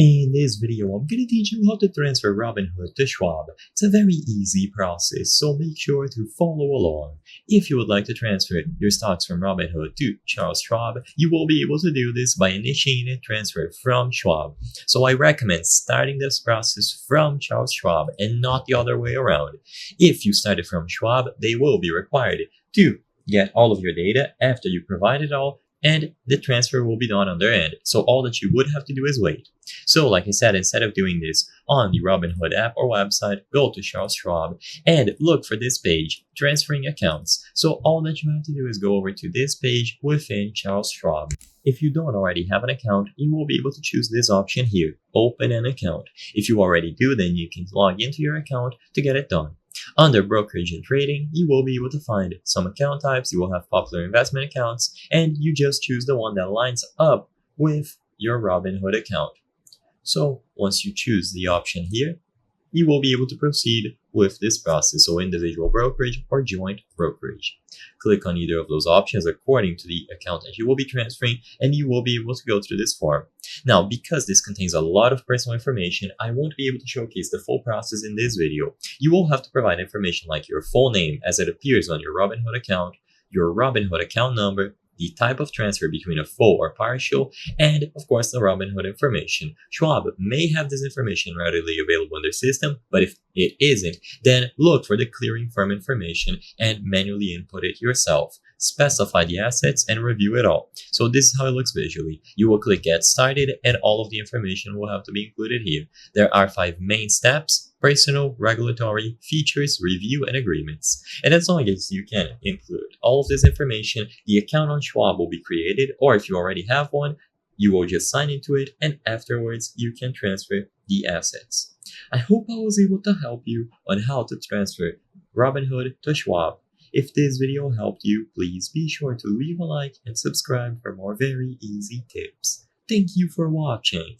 In this video, I'm going to teach you how to transfer Robinhood to Schwab. It's a very easy process, so make sure to follow along. If you would like to transfer your stocks from Robinhood to Charles Schwab, you will be able to do this by initiating a transfer from Schwab. So I recommend starting this process from Charles Schwab and not the other way around. If you started from Schwab, they will be required to get all of your data after you provide it all, and the transfer will be done on their end. So all that you would have to do is wait. So like I said, instead of doing this on the Robinhood app or website, go to Charles Schwab and look for this page, transferring accounts. So all that you have to do is go over to this page within Charles Schwab. If you don't already have an account, you will be able to choose this option here, open an account. If you already do, then you can log into your account to get it done. Under brokerage and trading, you will be able to find some account types. You will have popular investment accounts, and you just choose the one that lines up with your Robinhood account. So once you choose the option here, you will be able to proceed with this process, so individual brokerage or joint brokerage. Click on either of those options according to the account that you will be transferring, and you will be able to go through this form. Now, because this contains a lot of personal information, I won't be able to showcase the full process in this video. You will have to provide information like your full name as it appears on your Robinhood account, your Robinhood account number, the type of transfer between a full or partial, and of course the Robinhood information. Schwab may have this information readily available in their system, but if it isn't, then look for the clearing firm information and manually input it yourself. Specify the assets and review it all. So this is how it looks visually. You will click Get Started and all of the information will have to be included here. There are 5 main steps: personal, regulatory, features, review, and agreements. And as long as you can include all of this information, the account on Schwab will be created, or if you already have one, you will just sign into it, and afterwards you can transfer the assets. I hope I was able to help you on how to transfer Robinhood to Schwab. If this video helped you, please be sure to leave a like and subscribe for more very easy tips. Thank you for watching.